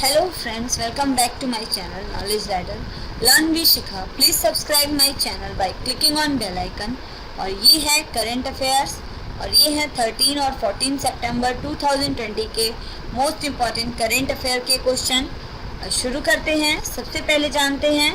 Hello friends, welcome back to my channel Knowledge Ladder. Learn भी शिखा. Please subscribe my channel by clicking on bell icon. और ये है current affairs और ये है 13 और 14 सितंबर 2020 के मोस्ट इम्पॉर्टेंट करंट अफेयर के क्वेश्चन. शुरू करते हैं. सबसे पहले जानते हैं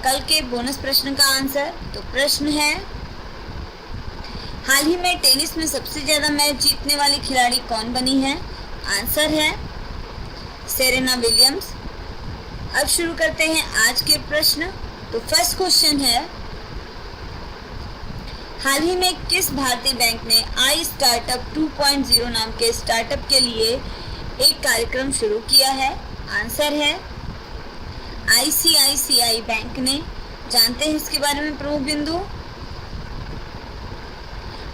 कल के बोनस प्रश्न का आंसर. तो प्रश्न है, हाल ही में टेनिस में सबसे ज़्यादा मैच जीतने वाली खिलाड़ी कौन बनी है? आंसर है सेरेना विलियम्स. अब शुरू करते हैं आज के प्रश्न. तो फर्स्ट क्वेश्चन है, हाल ही में किस भारतीय बैंक ने आई स्टार्टअप 2.0 नाम के स्टार्टअप के लिए एक कार्यक्रम शुरू किया है? आंसर है आईसीआईसीआई बैंक ने. जानते हैं इसके बारे में प्रमुख बिंदु.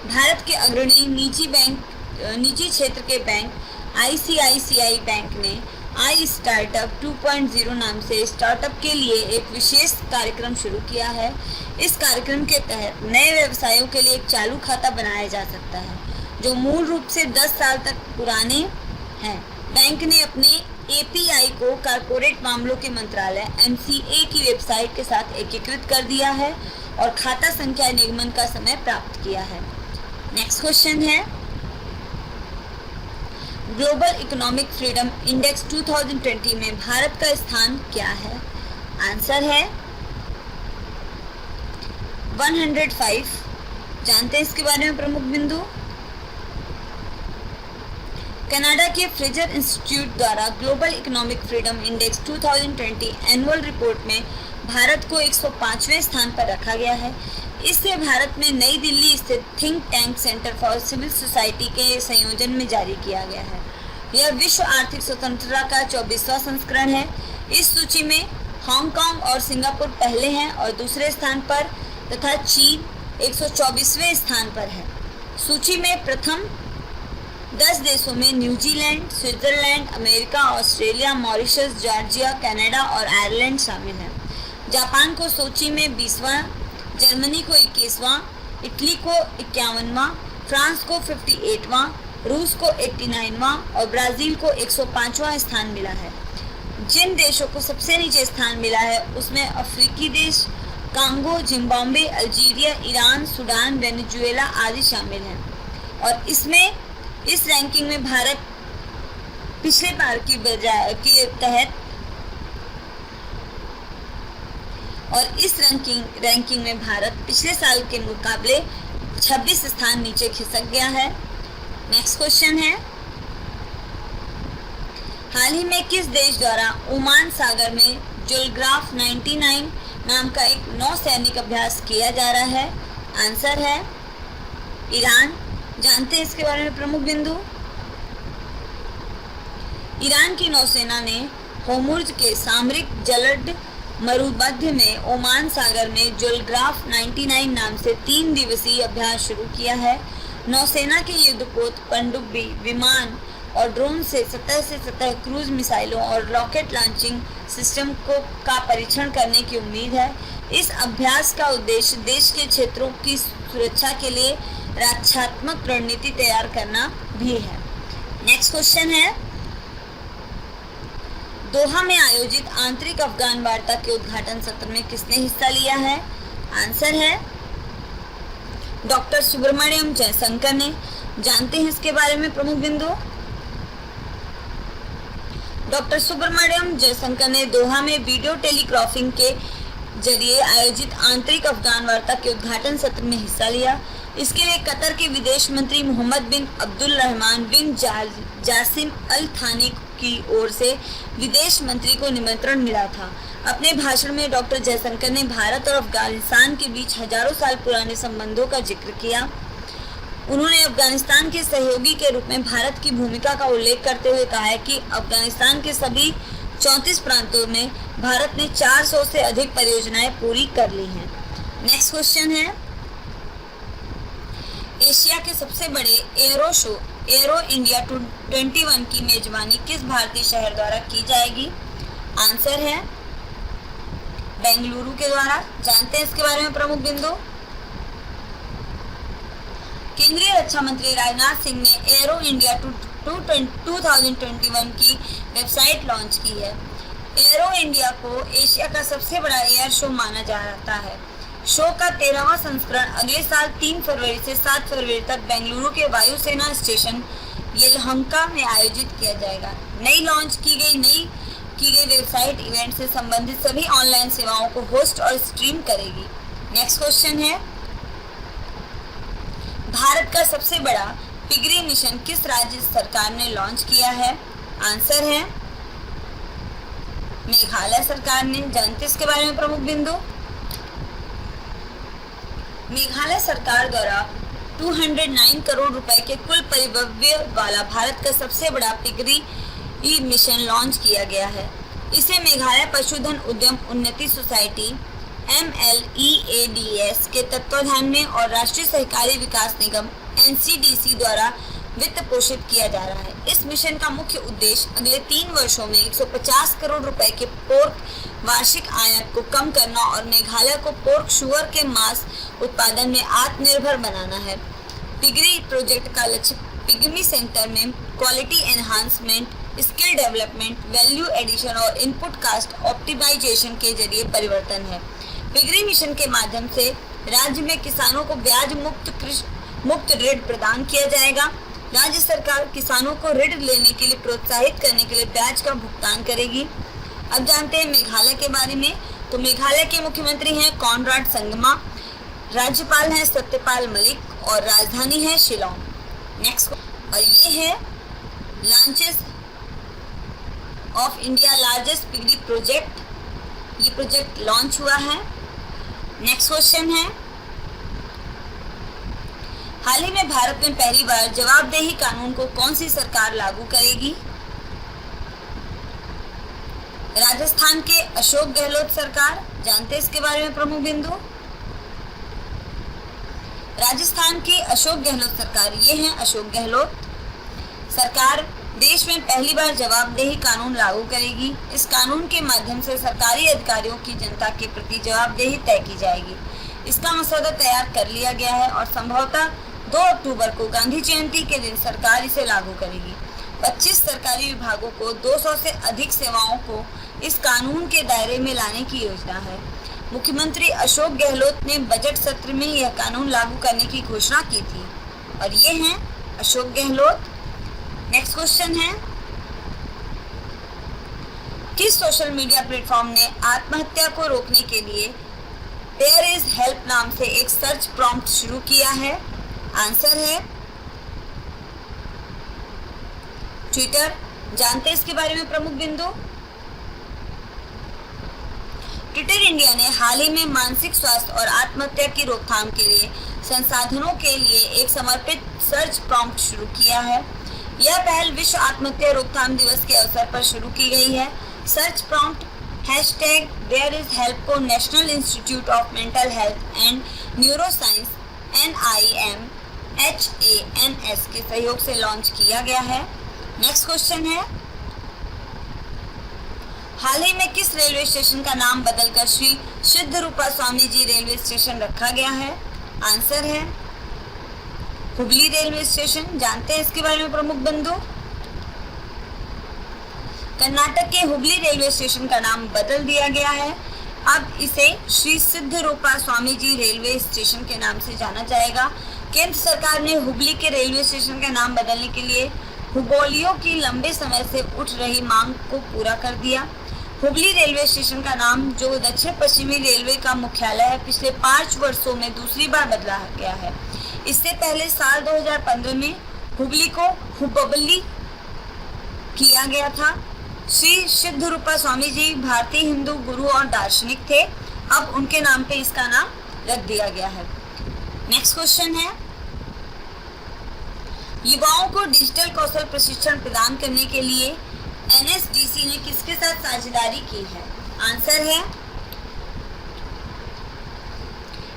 भारत के अग्रणी निजी क्षेत्र के बैंक आईसीआईसीआई बैंक ने आई स्टार्टअप 2.0 नाम से स्टार्टअप के लिए एक विशेष कार्यक्रम शुरू किया है. इस कार्यक्रम के तहत नए व्यवसायों के लिए एक चालू खाता बनाया जा सकता है जो मूल रूप से 10 साल तक पुराने हैं. बैंक ने अपने एपीआई को कॉर्पोरेट मामलों के मंत्रालय एमसीए की वेबसाइट के साथ एकीकृत कर दिया है और खाता संख्या निगमन का समय प्राप्त किया है. नेक्स्ट क्वेश्चन है, ग्लोबल इकोनॉमिक फ्रीडम इंडेक्स 2020 में भारत का स्थान क्या है? आंसर है 105. जानते हैं इसके बारे में प्रमुख बिंदु. कनाडा के फ्रेजर इंस्टीट्यूट द्वारा global economic freedom index 2020 annual report में भारत को 105वें स्थान पर रखा गया है. इससे भारत में नई दिल्ली स्थित think tank centre for civil society के संयोजन में जारी किया गया है. यह विश्व आर्थिक स्वतंत्रता का 24वां संस्करण है. इस सूची में हांगकांग और सिंगापुर पहले हैं और दूसरे स्थान पर तथा चीन 124वें स्थान पर है. सूची में प्रथम 10 देशों में New Zealand, Switzerland, America, Australia, Mauritius, Georgia, Canada और आयरलैंड शामिल हैं. जापान को सूची में 20वां, जर्मनी को 21वां, इटली को 51वां, फ्रांस को 58वां, रूस को 89वां और ब्राज़ील को 105वां स्थान मिला है. जिन देशों को सबसे नीचे स्थान मिला है उसमें अफ्रीकी देश Congo, Zimbabwe, Algeria, Iran, Sudan, Venezuela आदि शामिल हैं. और इस रैंकिंग में भारत पिछले बार के तहत और इस रैंकिंग में भारत पिछले साल के मुकाबले 26 स्थान नीचे खिसक गया है. नेक्स्ट क्वेश्चन है, हाल ही में किस देश द्वारा ओमान सागर में जुलग्राफ 99 नाम का एक नौसैनिक अभ्यास किया जा रहा है? आंसर है ईरान. जानते हैं इसके बारे में प्रमुख बिंदु. ईरान की नौसेना ने होर्मुज़ के सामरिक जलद मरुमध्य में ओमान सागर में जुलग्राफ 99 नाम से 3 दिवसीय अभ्यास शुरू किया है. नौसेना के युद्धपोत, पनडुब्बी, विमान और ड्रोन से सतह क्रूज मिसाइलों और रॉकेट लॉन्चिंग सिस्टम का परीक्षण करने की उम्मीद है. इस अभ्यास का उद्देश्य देश के क्षेत्रों की सुरक्षा के लिए रक्षात्मक रणनीति तैयार करना भी है. नेक्स्ट क्वेश्चन है, दोहा में आयोजित आंतरिक अफगान वार्ता के उद्घाटन सत्र में किसने हिस्सा लिया है? आंसर है डॉक्टर सुब्रमण्यम जयशंकर ने. जानते हैं इसके बारे में प्रमुख बिंदु. डॉक्टर सुब्रमण्यम जयशंकर ने दोहा में वीडियो टेलीकॉन्फ्रेंसिंग के जरिए आयोजित आंतरिक अफगान वार्ता के उद्घाटन सत्र में हिस्सा लिया. इसके लिए कतर के विदेश मंत्री मोहम्मद बिन अब्दुल रहमान बिन जासिम अल थानी की ओर से विदेश मंत्री को निमंत्रण मिला था. अपने भाषण में डॉक्टर जयशंकर ने भारत और अफगानिस्तान के बीच हजारों साल पुराने संबंधों का जिक्र किया. उन्होंने अफगानिस्तान के सहयोगी के रूप में भारत की भूमिका का उल्लेख करते हुए कहा है कि अफगानिस्तान के सभी 34 प्रांतों में भारत ने 400 से अधिक परियोजनाएं पूरी कर ली हैं. नेक्स्ट क्वेश्चन है, एशिया के सबसे बड़े एरो शो एरो इंडिया 21 की मेजबानी किस भारतीय शहर द्वारा की जाएगी? आंसर है बेंगलुरु के द्वारा. जानते हैं इसके बारे में प्रमुख बिंदु. केंद्रीय रक्षा मंत्री राजनाथ सिंह ने एरो इंडिया 2021 की वेबसाइट लॉन्च की है। एरो इंडिया को एशिया का सबसे बड़ा एयर शो माना जाता है। शो का 13वां संस्करण अगले साल 3 फरवरी से 7 फरवरी तक बेंगलुरु के वायुसेना स्टेशन येलहंका में आयोजित किया जाएगा। नई लॉन्च की गई वेबसाइट इवेंट से संबंधित सभी ऑनलाइन सेवाओं को होस्ट और स्ट्रीम करेगी। नेक्स्ट क्वेश्चन है, भारत का सबसे बड़ा पिगरी मिशन किस राज्य सरकार ने लॉन्च किया है? आंसर है मेघालय सरकार ने। जानते इसके बारे में प्रमुख बिंदु। मेघालय सरकार द्वारा 209 करोड़ रुपए के कुल परिव्यय वाला भारत का सबसे बड़ा पिगरी मिशन लॉन्च किया गया है। इसे मेघालय पशुधन उद्यम उन्नति सोसाइटी MLEADS के तत्वाधान में और राष्ट्रीय सहकारी विकास निगम NCDC द्वारा वित्त पोषित किया जा रहा है। इस मिशन का मुख्य उद्देश्य अगले 3 वर्षों में 150 करोड़ रुपए के पोर्क वार्षिक आयात को कम करना और मेघालय को पोर्क शुगर के मांस उत्पादन में आत्मनिर्भर बनाना है। पिगरी प्रोजेक्ट का लक्ष्य पिगमी सेक्टर में quality enhancement, skill development, value addition और इनपुट कास्ट ऑप्टिमाइजेशन के जरिए परिवर्तन है। पिगरी मिशन के माध्यम से राज्य में किसानों को ब्याज मुक्त ऋण प्रदान किया जाएगा। राज्य सरकार किसानों को ऋण लेने के लिए प्रोत्साहित करने के लिए ब्याज का भुगतान करेगी। अब जानते हैं मेघालय के बारे में। तो मेघालय के मुख्यमंत्री हैं कॉनराड संगमा, राज्यपाल हैं सत्यपाल मलिक और राजधानी है शिलोंग। नेक्स्ट, और ये है launches of India largest piggery project. ये प्रोजेक्ट लॉन्च हुआ है। नेक्स्ट क्वेश्चन है, हाल ही में भारत में पहली बार जवाबदेही कानून को कौन सी सरकार लागू करेगी? राजस्थान के अशोक गहलोत सरकार। जानते हैं इसके बारे में प्रमुख बिंदु। राजस्थान की अशोक गहलोत सरकार, ये है अशोक गहलोत सरकार देश में पहली बार जवाबदेही कानून लागू करेगी। इस कानून के माध्यम से सरकारी अधिकारियों की जनता के प्रति जवाबदेही तय की जाएगी। इसका मसौदा तैयार कर लिया गया है और संभवतः 2 अक्टूबर को गांधी जयंती के दिन सरकार इसे लागू करेगी। 25 सरकारी विभागों को 200 से अधिक सेवाओं को इस कानून के दायरे में लाने की योजना है। मुख्यमंत्री अशोक गहलोत ने बजट सत्र में यह कानून लागू करने की घोषणा की थी और ये हैं अशोक गहलोत। नेक्स्ट क्वेश्चन है, किस सोशल मीडिया प्लेटफॉर्म ने आत्महत्या को रोकने के लिए देयर इज हेल्प नाम से एक सर्च प्रॉम्प्ट शुरू किया है? आंसर है ट्विटर। जानते हैं इसके बारे में प्रमुख बिंदु। ट्विटर इंडिया ने हाल ही में मानसिक स्वास्थ्य और आत्महत्या की रोकथाम के लिए संसाधनों के लिए एक समर्पित सर्च प्रॉम्प्ट शुरू किया है। यह पहल विश्व आत्महत्या रोकथाम दिवस के अवसर पर शुरू की गई है। Search prompt #there is help को national institute of mental health and neuroscience NIMHANS के सहयोग से लॉन्च किया गया है। नेक्स्ट क्वेश्चन है, हाल ही में किस रेलवे स्टेशन का नाम बदलकर श्री सिद्ध रूपा स्वामी जी रेलवे स्टेशन रखा गया है? आंसर है हुबली रेलवे स्टेशन। जानते हैं इसके बारे में प्रमुख बिंदु। कर्नाटक के हुबली रेलवे स्टेशन का नाम बदल दिया गया है। अब इसे श्री सिद्ध रूपा स्वामी जी रेलवे स्टेशन के नाम से जाना जाएगा। केंद्र सरकार ने हुबली के रेलवे स्टेशन का नाम बदलने के लिए हुबोलियों की लंबे समय से उठ रही मांग को पूरा कर दिया। हुबली रेलवे स्टेशन का नाम, जो दक्षिण पश्चिमी रेलवे का मुख्यालय है, पिछले 5 वर्षों में दूसरी बार बदला गया है। इससे पहले साल 2015 में हुबली को हुबली किया गया था। श्री सिद्ध रूपा स्वामी जी भारतीय हिंदू गुरु और दार्शनिक थे। अब उनके नाम पे इसका नाम रख दिया गया है। नेक्स्ट क्वेश्चन है, युवाओं को डिजिटल कौशल प्रशिक्षण प्रदान करने के लिए NSDC ने किसके साथ साझेदारी की है? आंसर है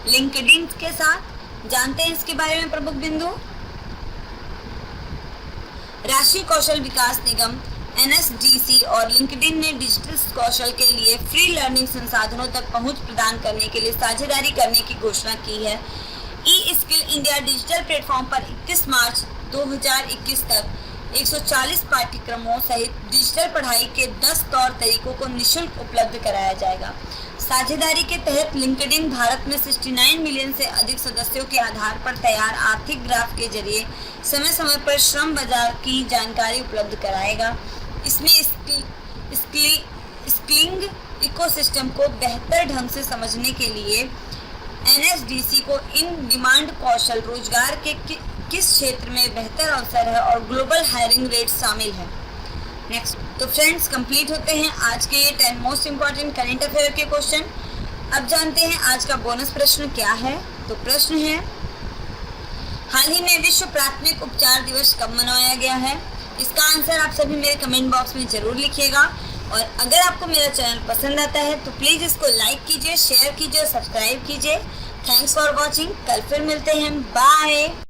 लिंक्डइन के साथ। जानते हैं इसके बारे में प्रमुख बिंदु। राष्ट्रीय कौशल विकास निगम NSDC और लिंक्डइन ने डिजिटल कौशल के लिए फ्री लर्निंग संसाधनों तक पहुंच प्रदान करने के लिए साझेदारी करने की घोषणा की है। ई स्किल इंडिया डिजिटल प्लेटफॉर्म पर 31 मार्च 2021 तक 140 पाठ्यक्रमों सहित डिजिटल पढ़ाई के 10 तौर तरीकों को निशुल्क उपलब्ध कराया जाएगा। साझेदारी के तहत लिंक्डइन भारत में 69 मिलियन से अधिक सदस्यों के आधार पर तैयार आर्थिक ग्राफ के जरिए समय समय पर श्रम बाजार की जानकारी उपलब्ध कराएगा। इसमें स्किलिंग इकोसिस्टम को बेहतर ढंग से समझने के लिए NSDC को इन डिमांड कौशल रोजगार के किस क्षेत्र में बेहतर अवसर है और ग्लोबल हायरिंग रेट शामिल है। नेक्स्ट, तो फ्रेंड्स कंप्लीट होते हैं आज के ये 10 मोस्ट इम्पॉर्टेंट करंट अफेयर के क्वेश्चन। अब जानते हैं आज का बोनस प्रश्न क्या है। तो प्रश्न है, हाल ही में विश्व प्राथमिक उपचार दिवस कब मनाया गया है? इसका आंसर आप सभी मेरे कमेंट बॉक्स में जरूर लिखिएगा। और अगर आपको मेरा चैनल पसंद आता है तो प्लीज़ इसको लाइक कीजिए, शेयर कीजिए और सब्सक्राइब कीजिए। Thanks for watching. कल फिर मिलते हैं। बाय।